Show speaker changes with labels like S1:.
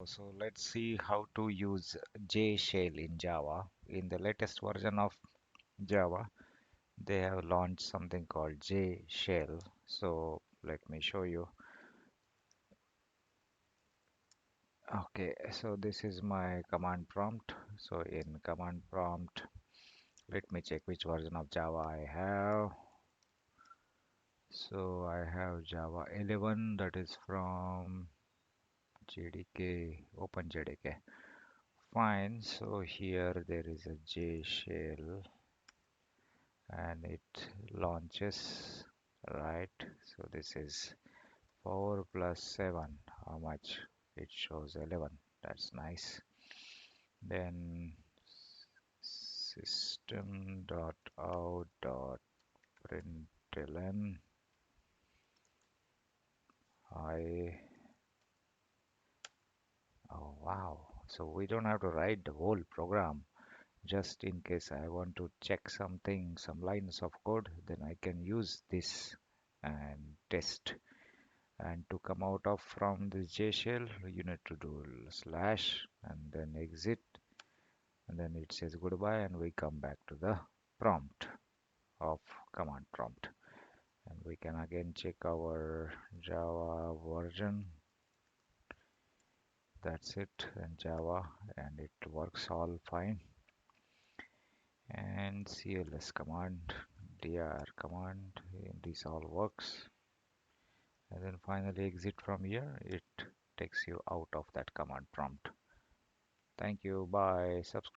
S1: So let's see how to use JShell in Java. In the latest version of Java, they have launched something called JShell. So let me show you. Okay, so this is my command prompt. So in command prompt, let me check which version of Java I have. So I have Java 11, that is from JDK, Open JDK. Fine, so here there is a JShell and it launches, right? So this is 4 plus 7. How much? It shows 11. That's nice. Then system.out.println I. Oh wow. So we don't have to write the whole program. Just in case I want to check something, some lines of code, then I can use this and test. And to come out of from this JShell, you need to do slash and then exit, and then it says goodbye, and we come back to the prompt of command prompt, and we can again check our Java version. That's it in Java, and it works all fine. And CLS command, dir command, this all works. And then finally exit from here, it takes you out of that command prompt. Thank you. Bye. Subscribe.